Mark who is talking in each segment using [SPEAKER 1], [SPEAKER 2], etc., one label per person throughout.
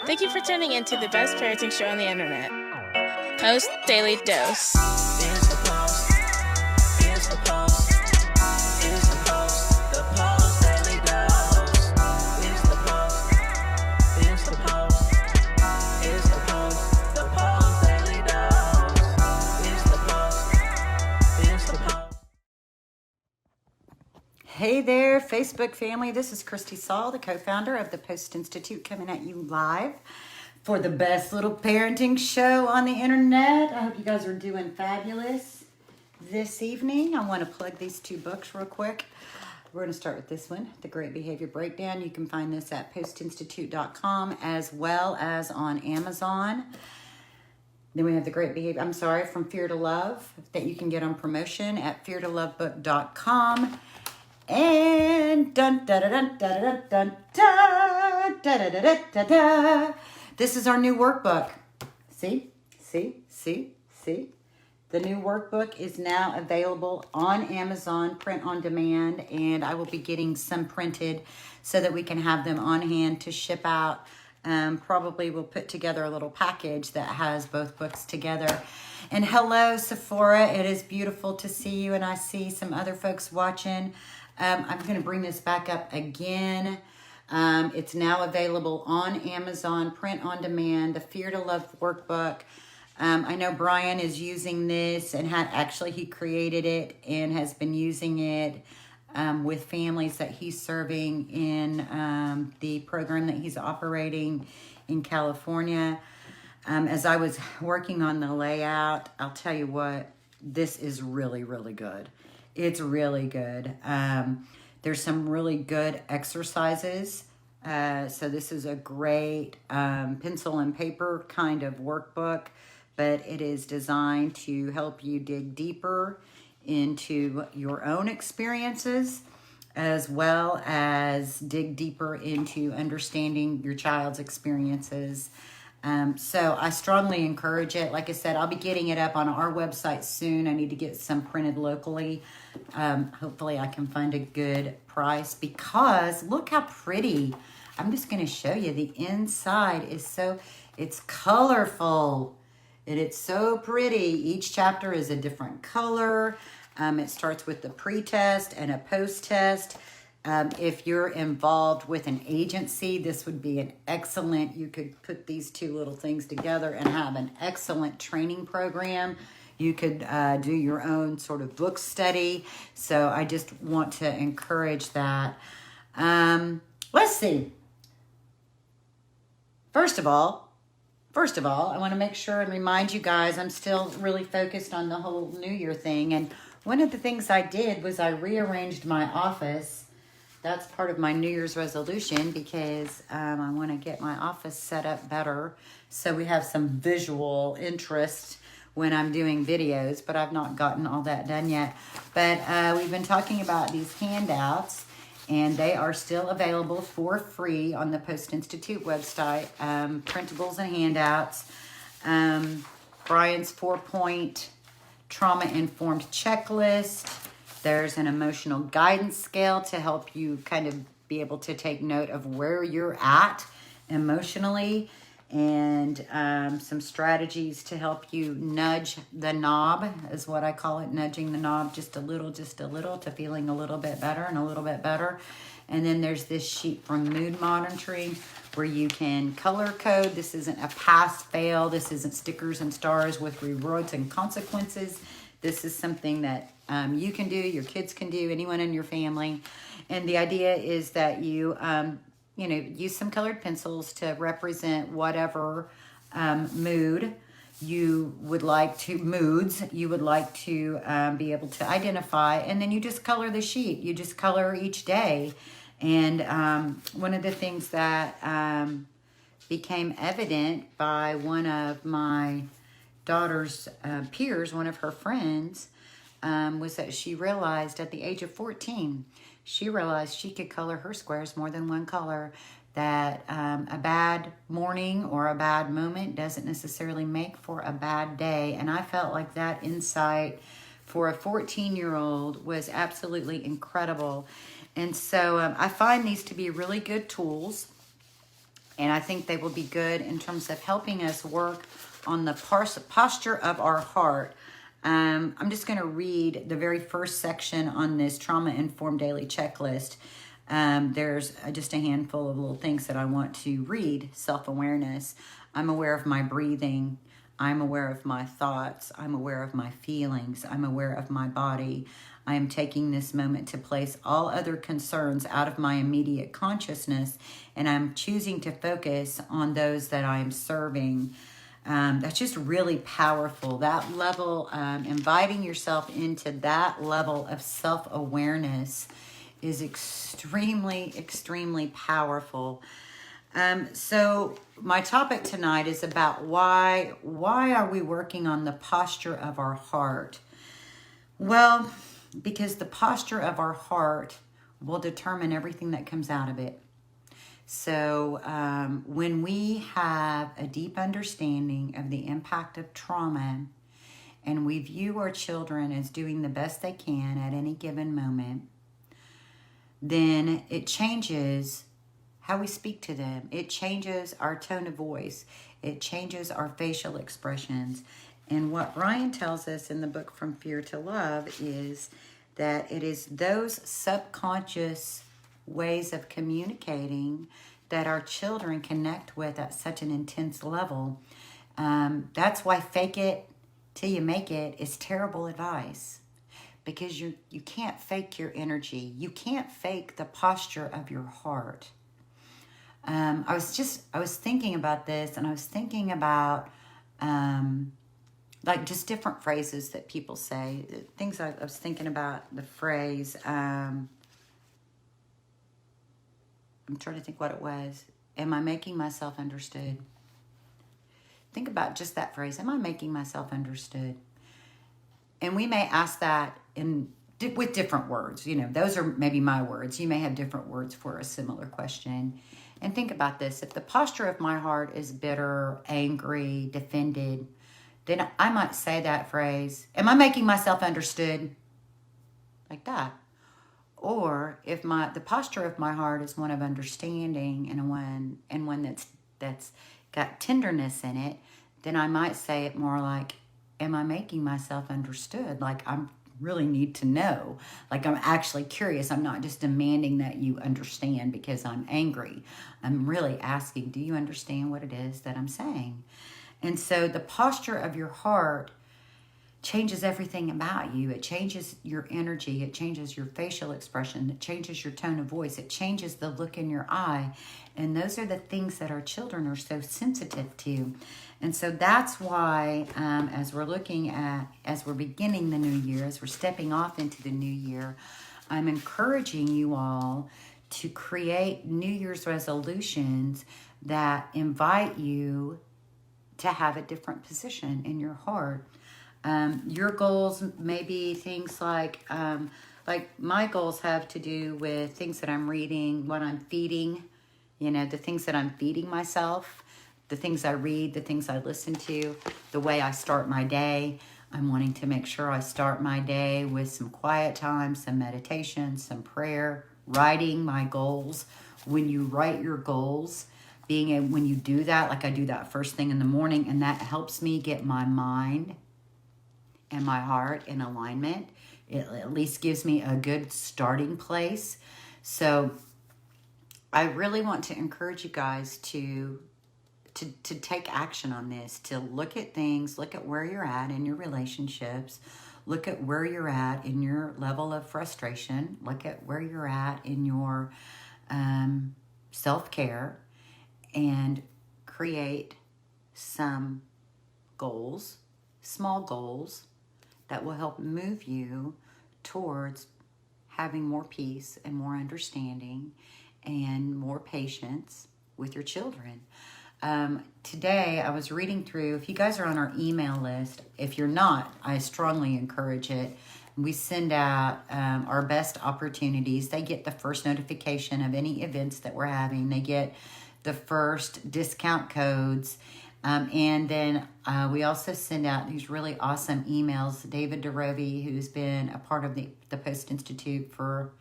[SPEAKER 1] Thank you for tuning in to the best parenting show on the internet, Post Daily Dose.
[SPEAKER 2] It's the Post. It's the Post. It's the Post. The Post Daily Dose. It's the Post. It's the Post. It's the Post. The Post Daily Dose. It's the Post. It's the Post.
[SPEAKER 3] Hey there, Facebook family. This is Kristi Saul, the co-founder of the Post+Institute, coming at you live for the best little parenting show on the internet. I hope you guys are doing fabulous this evening. I want to plug these two books real quick. We're going to start with this one, The Great Behavior Breakdown. You can find this at postinstitute.com as well as on Amazon. Then we have The Great Behavior, From Fear to Love, that you can get on promotion at feartolovebook.com. And dun dun dun dun dun dun dun dun dun dun dun. This is our new workbook. See? The new workbook is now available on Amazon, print on demand, and I will be getting some printed so that we can have them on hand to ship out. Probably we'll put together a little package that has both books together. And hello, Sephora. It is beautiful to see you, and I see some other folks watching. I'm going to bring this back up again. It's now available on Amazon, print on demand, the Fear to Love workbook. I know Brian is using this and he created it and has been using it with families that he's serving in the program that he's operating in California. As I was working on the layout, I'll tell you what, this is really, really good. It's really good. There's some really good exercises. So this is a great pencil and paper kind of workbook, but it is designed to help you dig deeper into your own experiences, as well as dig deeper into understanding your child's experiences. So I strongly encourage it. Like I said, I'll be getting it up on our website soon. I need to get some printed locally. Hopefully I can find a good price, because look how pretty. I'm just going to show you. The inside is it's colorful and it's so pretty. Each chapter is a different color. It starts with the pre-test and a post-test. If you're involved with an agency, this would be you could put these two little things together and have an excellent training program. You could do your own sort of book study. So I just want to encourage that. Let's see. First of all, I want to make sure and remind you guys, I'm still really focused on the whole New Year thing. And one of the things I did was I rearranged my office. That's part of my New Year's resolution, because I want to get my office set up better so we have some visual interest when I'm doing videos, but I've not gotten all that done yet. But we've been talking about these handouts, and they are still available for free on the Post+Institute website. Printables and handouts. Brian's 4-point trauma-informed checklist. There's an emotional guidance scale to help you kind of be able to take note of where you're at emotionally, and some strategies to help you nudge the knob, is what I call it, nudging the knob just a little, to feeling a little bit better and a little bit better. And then there's this sheet from Mood Monitoring where you can color code. This isn't a pass fail. This isn't stickers and stars with rewards and consequences. This is something that you can do, your kids can do, anyone in your family. And the idea is that you, use some colored pencils to represent whatever moods you would like to be able to identify. And then you just color the sheet. You just color each day. And one of the things that became evident by one of my daughter's peers, one of her friends, was that she realized at the age of 14, she realized she could color her squares more than one color, that a bad morning or a bad moment doesn't necessarily make for a bad day. And I felt like that insight for a 14-year-old was absolutely incredible. And so I find these to be really good tools And I think they will be good in terms of helping us work on the posture of our heart. I'm just going to read the very first section on this trauma-informed daily checklist. There's just a handful of little things that I want to read. Self-awareness. I'm aware of my breathing. I'm aware of my thoughts. I'm aware of my feelings. I'm aware of my body. I am taking this moment to place all other concerns out of my immediate consciousness, and I'm choosing to focus on those that I am serving. That's just really powerful. That level, inviting yourself into that level of self-awareness is extremely, extremely powerful. So my topic tonight is about why are we working on the posture of our heart? Well, because the posture of our heart will determine everything that comes out of it. So when we have a deep understanding of the impact of trauma, and we view our children as doing the best they can at any given moment, then it changes how we speak to them. It changes our tone of voice. It changes our facial expressions. And what Brian tells us in the book From Fear to Love is that it is those subconscious ways of communicating that our children connect with at such an intense level. That's why fake it till you make it is terrible advice, because you can't fake your energy. You can't fake the posture of your heart. I was thinking about this, and I was thinking about like just different phrases that people say. Things I was thinking about the phrase, I'm trying to think what it was. Am I making myself understood? Think about just that phrase. Am I making myself understood? And we may ask that with different words. You know, those are maybe my words. You may have different words for a similar question. And think about this. If the posture of my heart is bitter, angry, defended, then I might say that phrase, am I making myself understood? Like that. Or if the posture of my heart is one of understanding and one that's got tenderness in it, then I might say it more like, am I making myself understood? Like I really need to know. Like I'm actually curious. I'm not just demanding that you understand because I'm angry. I'm really asking, do you understand what it is that I'm saying? And so the posture of your heart changes everything about you. It changes your energy. It changes your facial expression. It changes your tone of voice. It changes the look in your eye. And those are the things that our children are so sensitive to. And so that's why as we're beginning the new year, as we're stepping off into the new year, I'm encouraging you all to create New Year's resolutions that invite you to have a different position in your heart. Your goals may be things like my goals have to do with things that I'm reading, what I'm feeding, the things that I'm feeding myself, the things I read, the things I listen to, the way I start my day. I'm wanting to make sure I start my day with some quiet time, some meditation, some prayer, writing my goals. When you write your goals, when you do that, like I do that first thing in the morning, and that helps me get my mind and my heart in alignment. It at least gives me a good starting place. So I really want to encourage you guys to take action on this, to look at things, look at where you're at in your relationships, look at where you're at in your level of frustration, look at where you're at in your self-care, and create some goals, small goals, that will help move you towards having more peace and more understanding and more patience with your children. Today, I was reading through, if you guys are on our email list, if you're not, I strongly encourage it. We send out our best opportunities. They get the first notification of any events that we're having. They get the first discount codes. And then we also send out these really awesome emails. David DeRovi, who's been a part of the Post+Institute for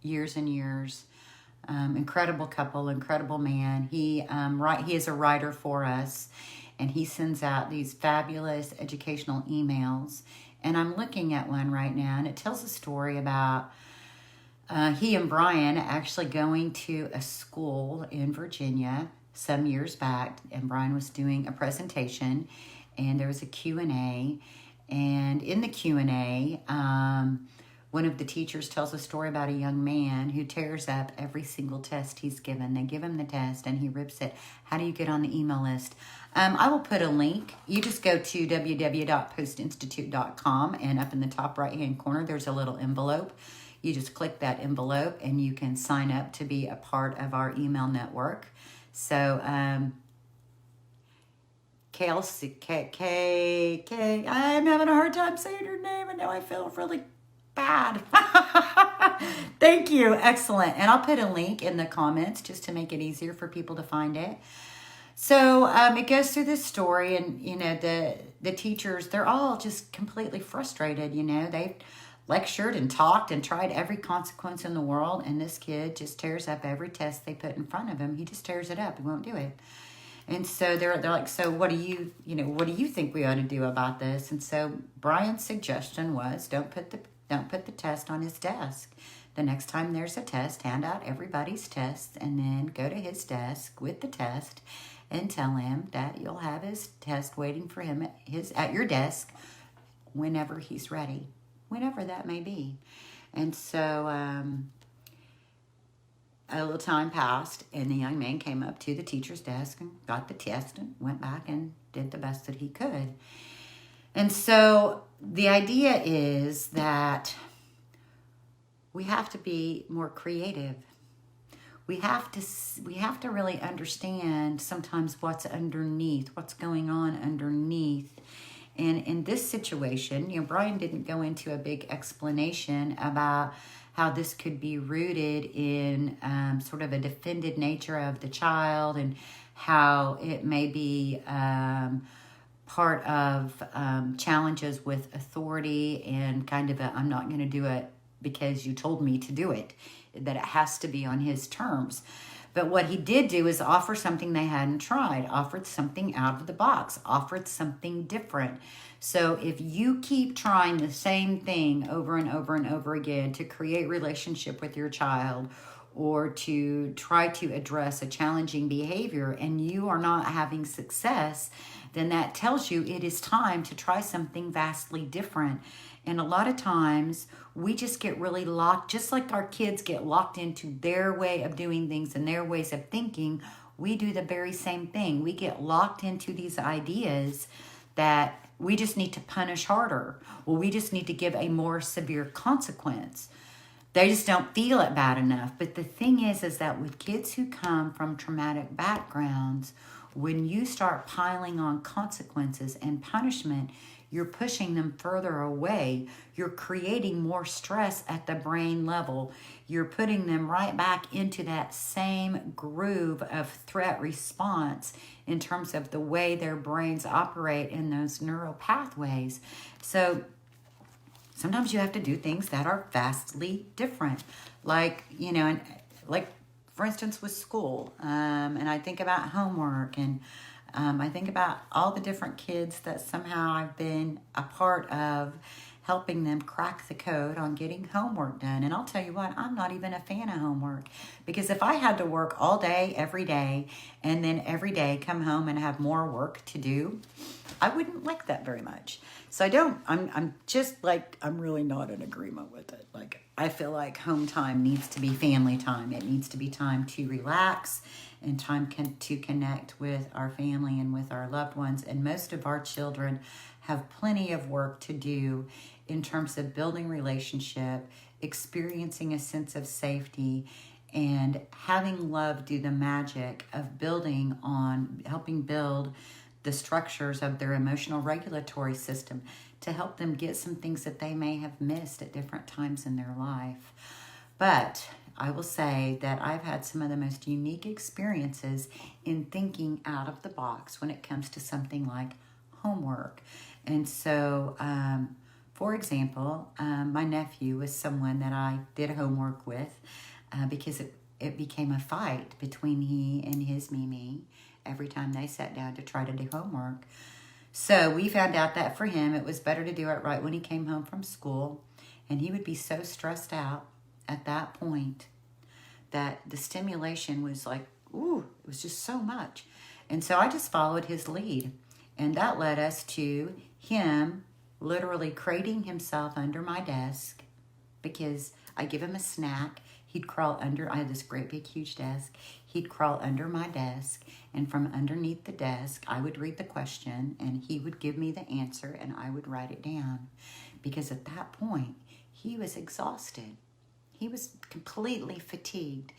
[SPEAKER 3] years and years, Incredible couple, incredible man. He is a writer for us, and he sends out these fabulous educational emails. And I'm looking at one right now, and it tells a story about he and Brian actually going to a school in Virginia some years back, and Brian was doing a presentation, and there was a Q&A, and in the Q&A, one of the teachers tells a story about a young man who tears up every single test he's given. They give him the test, and he rips it. How do you get on the email list? I will put a link. You just go to www.postinstitute.com, and up in the top right-hand corner, there's a little envelope. You just click that envelope, and you can sign up to be a part of our email network. So, Kelsey, I'm having a hard time saying your name, and now I feel really bad. Thank you. Excellent. And I'll put a link in the comments just to make it easier for people to find it. So it goes through this story, and, you know, the teachers, they're all just completely frustrated. You know, they've lectured and talked and tried every consequence in the world, and this kid just tears up every test they put in front of him. He just tears it up. He won't do it. And so they're like, so what do you think we ought to do about this? And so Brian's suggestion was, don't put the test on his desk. The next time there's a test, hand out everybody's tests, and then go to his desk with the test and tell him that you'll have his test waiting for him at your desk whenever he's ready, whenever that may be. And so a little time passed, and the young man came up to the teacher's desk and got the test and went back and did the best that he could. And so the idea is that we have to be more creative. We have to really understand sometimes what's underneath, what's going on underneath. And in this situation, you know, Brian didn't go into a big explanation about how this could be rooted in sort of a defended nature of the child, and how it may be part of challenges with authority, and kind of I'm not going to do it because you told me to do it, that it has to be on his terms. But what he did do is offer something they hadn't tried, offered something out of the box, offered something different. So if you keep trying the same thing over and over and over again to create relationship with your child, or to try to address a challenging behavior, and you are not having success, then that tells you it is time to try something vastly different. And a lot of times we just get really locked, just like our kids get locked into their way of doing things and their ways of thinking. We do the very same thing. We get locked into these ideas that we just need to punish harder, or we just need to give a more severe consequence. They just don't feel it bad enough. But the thing is that with kids who come from traumatic backgrounds, when you start piling on consequences and punishment, you're pushing them further away. You're creating more stress at the brain level. You're putting them right back into that same groove of threat response in terms of the way their brains operate in those neural pathways. So sometimes you have to do things that are vastly different. Like, you know, and like, for instance, with school, and I think about homework, and I think about all the different kids that somehow I've been a part of helping them crack the code on getting homework done. And I'll tell you what, I'm not even a fan of homework, because if I had to work all day, every day, and then every day come home and have more work to do, I wouldn't like that very much. So I'm just like, I'm really not in agreement with it. Like, I feel like home time needs to be family time. It needs to be time to relax and time to connect with our family and with our loved ones. And most of our children have plenty of work to do in terms of building relationship, experiencing a sense of safety, and having love do the magic of building on, helping build the structures of their emotional regulatory system to help them get some things that they may have missed at different times in their life. But I will say that I've had some of the most unique experiences in thinking out of the box when it comes to something like homework. And so, for example, my nephew was someone that I did homework with because it became a fight between he and his Mimi every time they sat down to try to do homework. So we found out that for him, it was better to do it right when he came home from school. And he would be so stressed out at that point that the stimulation was like, ooh, it was just so much. And so I just followed his lead. And that led us to him literally crating himself under my desk, because I give him a snack. He'd crawl under, I had this great big huge desk. He'd crawl under my desk, and from underneath the desk, I would read the question, and he would give me the answer, and I would write it down. Because at that point, he was exhausted. He was completely fatigued.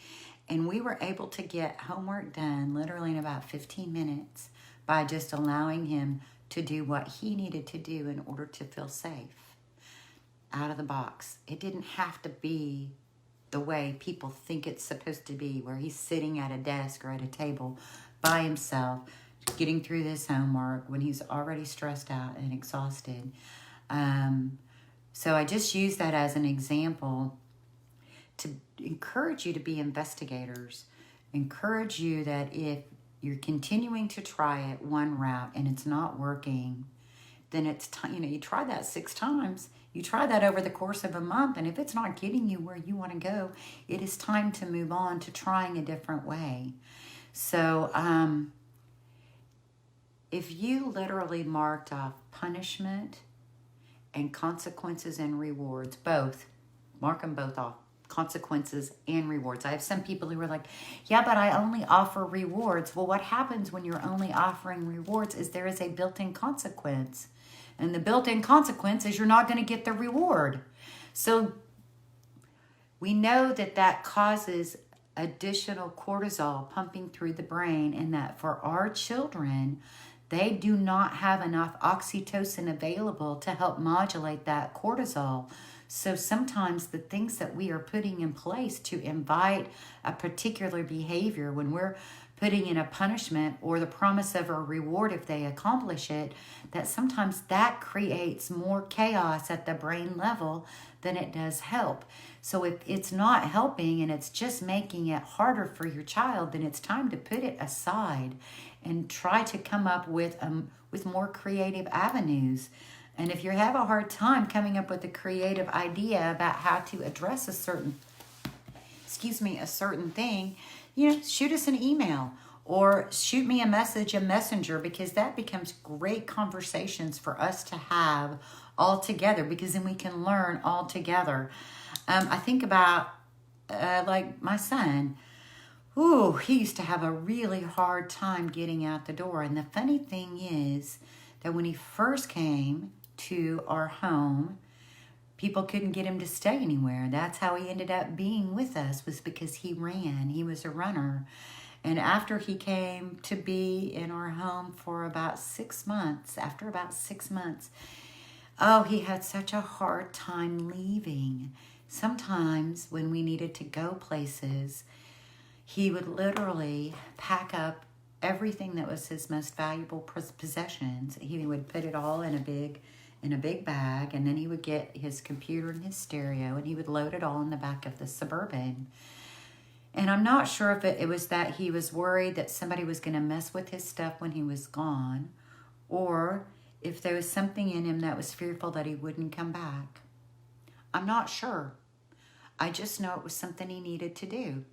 [SPEAKER 3] And we were able to get homework done literally in about 15 minutes by just allowing him to do what he needed to do in order to feel safe out of the box. It didn't have to be the way people think it's supposed to be, where he's sitting at a desk or at a table by himself, getting through this homework when he's already stressed out and exhausted. So I just use that as an example to encourage you to be investigators, encourage you that if you're continuing to try it one route and it's not working, then it's time, you try that 6 times. You try that over the course of a month, and if it's not getting you where you want to go, it is time to move on to trying a different way. So if you literally marked off punishment and consequences and rewards, both, mark them both off, consequences and rewards. I have some people who are like, yeah, but I only offer rewards. Well, what happens when you're only offering rewards is there is a built-in consequence. And the built-in consequence is you're not going to get the reward. So we know that that causes additional cortisol pumping through the brain, and that for our children, they do not have enough oxytocin available to help modulate that cortisol. So sometimes the things that we are putting in place to invite a particular behavior, when we're putting in a punishment or the promise of a reward if they accomplish it, that sometimes that creates more chaos at the brain level than it does help. So if it's not helping and it's just making it harder for your child, then it's time to put it aside and try to come up with more creative avenues. And if you have a hard time coming up with a creative idea about how to address a certain thing, shoot us an email or shoot me a message, a messenger, because that becomes great conversations for us to have all together, because then we can learn all together. I think about like my son. Ooh, he used to have a really hard time getting out the door. And the funny thing is that when he first came to our home, people couldn't get him to stay anywhere. That's how he ended up being with us, was because he ran. He was a runner. And after he came to be in our home for about 6 months, oh, he had such a hard time leaving. Sometimes when we needed to go places, he would literally pack up everything that was his most valuable possessions. He would put it all in a big bag, and then he would get his computer and his stereo, and he would load it all in the back of the Suburban. And I'm not sure if it was that he was worried that somebody was going to mess with his stuff when he was gone, or if there was something in him that was fearful that he wouldn't come back. I'm not sure. I just know it was something he needed to do.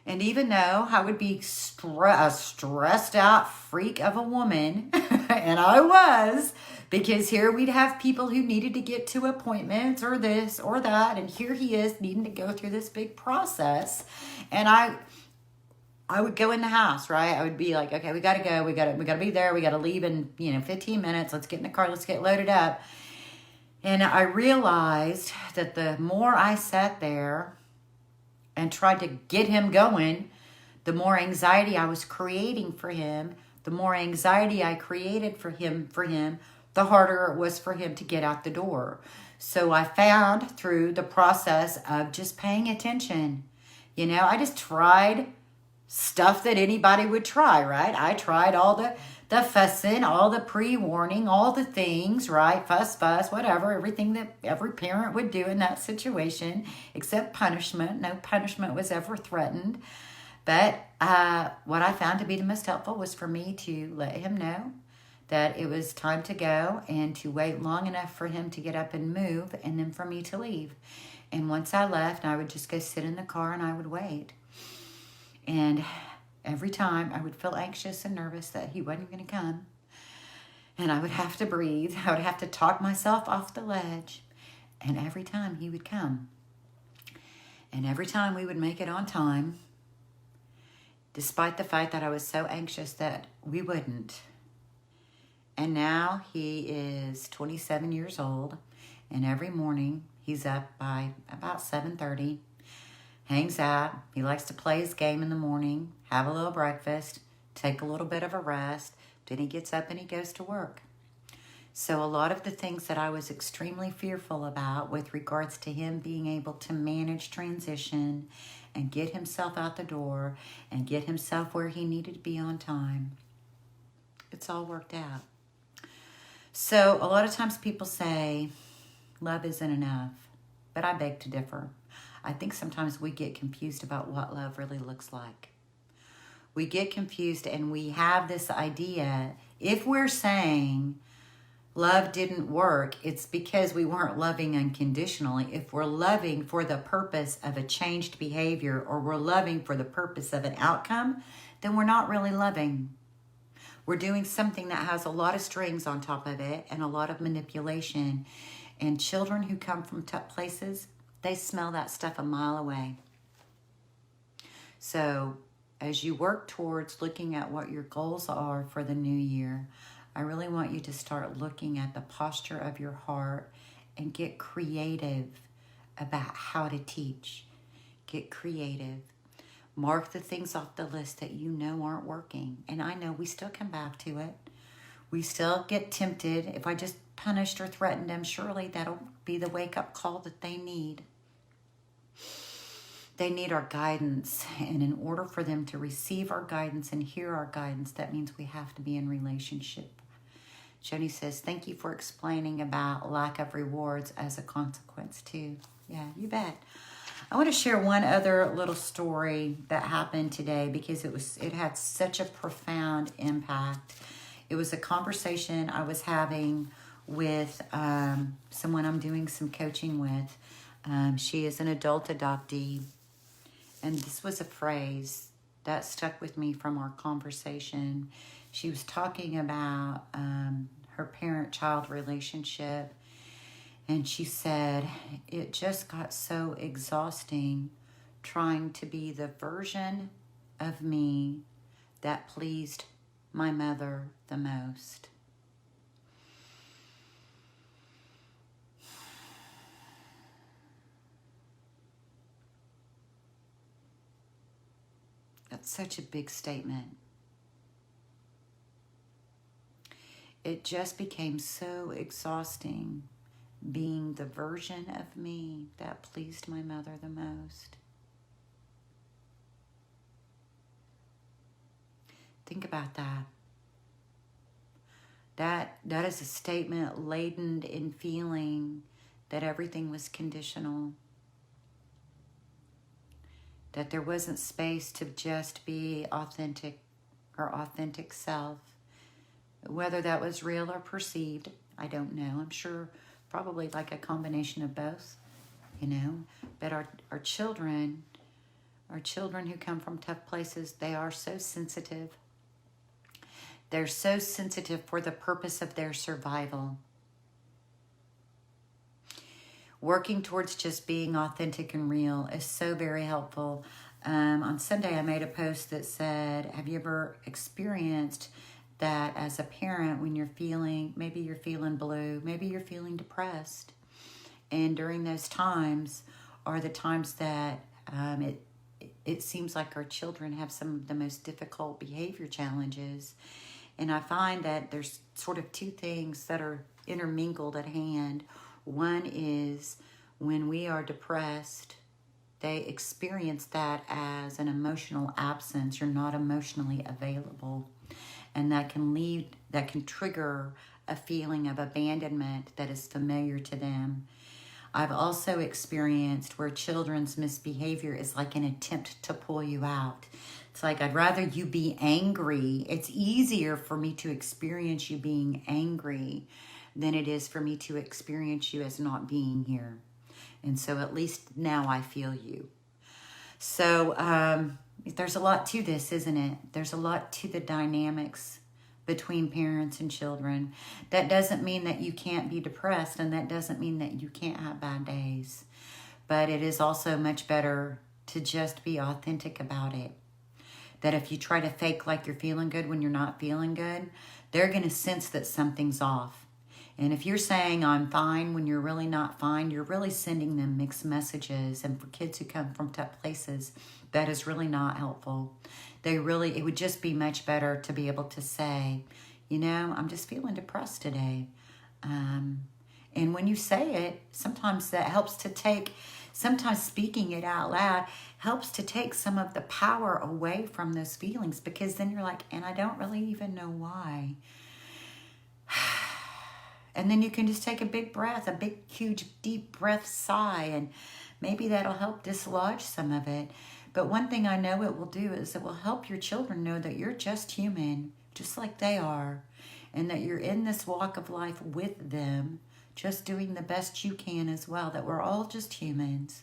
[SPEAKER 3] And even though I would be a stressed out freak of a woman, and I was, because here we'd have people who needed to get to appointments or this or that, and here he is needing to go through this big process. And I would go in the house, right? I would be like, okay, we got to go. We got to be there. We got to leave in, 15 minutes. Let's get in the car. Let's get loaded up. And I realized that the more I sat there and tried to get him going, the more anxiety I was creating for him, the more anxiety I created for him, the harder it was for him to get out the door. So I found through the process of just paying attention, I just tried stuff that anybody would try, right? I tried all the fussing, all the pre-warning, all the things, right? Fuss, whatever, everything that every parent would do in that situation, except punishment. No punishment was ever threatened. But what I found to be the most helpful was for me to let him know that it was time to go and to wait long enough for him to get up and move and then for me to leave. And once I left, I would just go sit in the car and I would wait. And every time I would feel anxious and nervous that he wasn't going to come. And I would have to breathe. I would have to talk myself off the ledge. And every time he would come. And every time we would make it on time, despite the fact that I was so anxious that we wouldn't. And now he is 27 years old, and every morning he's up by about 7:30, hangs out. He likes to play his game in the morning, have a little breakfast, take a little bit of a rest, then he gets up and he goes to work. So a lot of the things that I was extremely fearful about with regards to him being able to manage transition and get himself out the door and get himself where he needed to be on time, it's all worked out. So a lot of times people say, love isn't enough, but I beg to differ. I think sometimes we get confused about what love really looks like. We get confused and we have this idea, if we're saying love didn't work, it's because we weren't loving unconditionally. If we're loving for the purpose of a changed behavior or we're loving for the purpose of an outcome, then we're not really loving. We're doing something that has a lot of strings on top of it and a lot of manipulation. And children who come from tough places, they smell that stuff a mile away. So as you work towards looking at what your goals are for the new year, I really want you to start looking at the posture of your heart and get creative about how to teach. Get creative. Mark the things off the list that you know aren't working. And I know we still come back to it. We still get tempted. If I just punished or threatened them, surely that'll be the wake-up call that they need. They need our guidance. And in order for them to receive our guidance and hear our guidance, that means we have to be in relationship. Joni says, thank you for explaining about lack of rewards as a consequence too. Yeah, you bet. I want to share one other little story that happened today because it had such a profound impact. It was a conversation I was having with someone I'm doing some coaching with. She is an adult adoptee. And this was a phrase that stuck with me from our conversation. She was talking about her parent-child relationship. And she said, it just got so exhausting trying to be the version of me that pleased my mother the most. That's such a big statement. It just became so exhausting being the version of me that pleased my mother the most. Think about that. That is a statement laden in feeling that everything was conditional. That there wasn't space to just be authentic or authentic self. Whether that was real or perceived, I don't know. I'm sure probably like a combination of both, you know. But our children who come from tough places, they are so sensitive. They're so sensitive for the purpose of their survival. Working towards just being authentic and real is so very helpful. On Sunday, I made a post that said, have you ever experienced that as a parent when maybe you're feeling blue, maybe you're feeling depressed. And during those times are the times that it seems like our children have some of the most difficult behavior challenges. And I find that there's sort of two things that are intermingled at hand. One is when we are depressed, they experience that as an emotional absence. You're not emotionally available. and that can trigger a feeling of abandonment that is familiar to them. I've also experienced where children's misbehavior is like an attempt to pull you out. It's like, I'd rather you be angry. It's easier for me to experience you being angry than it is for me to experience you as not being here. And so at least now I feel you. So there's a lot to this, isn't it? There's a lot to the dynamics between parents and children. That doesn't mean that you can't be depressed, and that doesn't mean that you can't have bad days. But it is also much better to just be authentic about it. That if you try to fake like you're feeling good when you're not feeling good, they're going to sense that something's off. And if you're saying I'm fine when you're really not fine, you're really sending them mixed messages. And for kids who come from tough places, that is really not helpful. It would just be much better to be able to say, you know, I'm just feeling depressed today. And when you say it, sometimes that helps to sometimes speaking it out loud helps to take some of the power away from those feelings, because then you're like, and I don't really even know why. And then you can just take a big breath, a big, huge, deep breath sigh, and maybe that'll help dislodge some of it. But one thing I know it will do is it will help your children know that you're just human, just like they are, and that you're in this walk of life with them, just doing the best you can as well, that we're all just humans.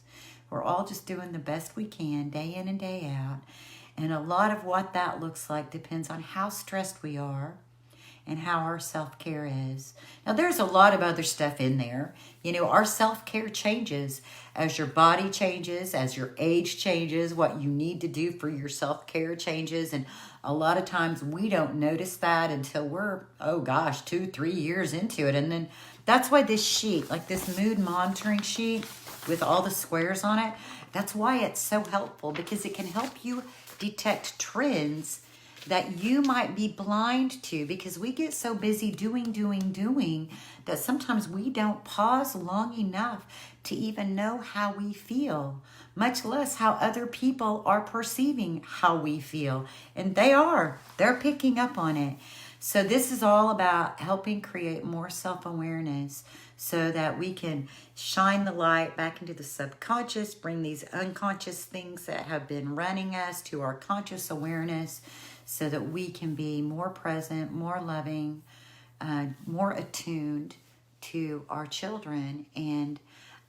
[SPEAKER 3] We're all just doing the best we can day in and day out. And a lot of what that looks like depends on how stressed we are and how our self-care is. Now, there's a lot of other stuff in there. You know, our self-care changes as your body changes, as your age changes, what you need to do for your self-care changes. And a lot of times we don't notice that until we're, 2-3 years into it. And then that's why this sheet, like this mood monitoring sheet with all the squares on it, that's why it's so helpful, because it can help you detect trends that you might be blind to, because we get so busy doing that sometimes we don't pause long enough to even know how we feel, much less how other people are perceiving how we feel. And they're picking up on it. So this is all about helping create more self-awareness so that we can shine the light back into the subconscious, bring these unconscious things that have been running us to our conscious awareness, so that we can be more present, more loving, more attuned to our children, and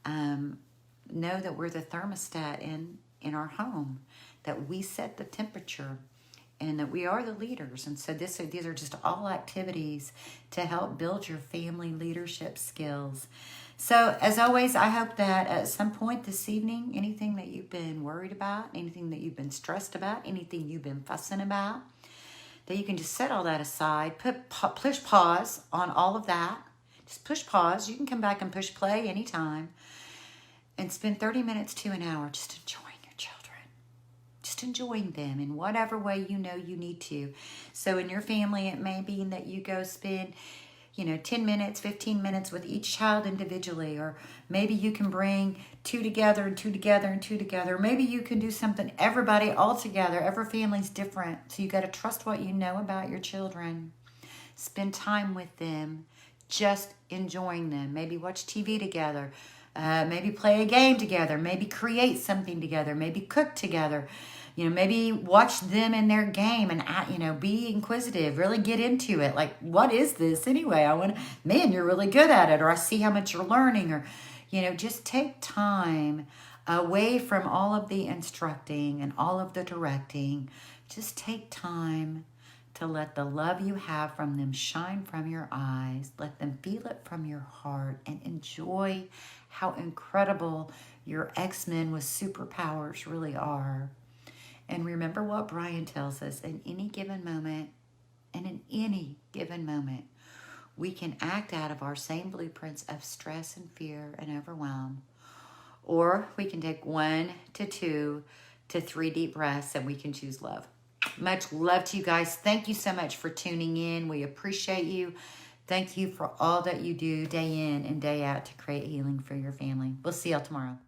[SPEAKER 3] know that we're the thermostat in our home, that we set the temperature, and that we are the leaders. And so these are just all activities to help build your family leadership skills. So as always, I hope that at some point this evening, anything that you've been worried about, anything that you've been stressed about, anything you've been fussing about, that you can just set all that aside, push pause on all of that. Just push pause. You can come back and push play anytime, and spend 30 minutes to an hour just enjoying your children. Just enjoying them in whatever way you know you need to. So in your family, it may be that you go spend 10 minutes, 15 minutes with each child individually, or maybe you can bring 2 together and 2 together and 2 together. Maybe you can do something, everybody all together. Every family's different. So you got to trust what you know about your children. Spend time with them, just enjoying them. Maybe watch TV together. Maybe play a game together. Maybe create something together. Maybe cook together. Maybe watch them in their game and, be inquisitive, really get into it. Like, what is this anyway? You're really good at it, or I see how much you're learning, or, just take time away from all of the instructing and all of the directing. Just take time to let the love you have from them shine from your eyes. Let them feel it from your heart, and enjoy how incredible your X-Men with superpowers really are. And remember what Brian tells us, in any given moment, we can act out of our same blueprints of stress and fear and overwhelm. Or we can take 1 to 2 to 3 deep breaths, and we can choose love. Much love to you guys. Thank you so much for tuning in. We appreciate you. Thank you for all that you do day in and day out to create healing for your family. We'll see y'all tomorrow.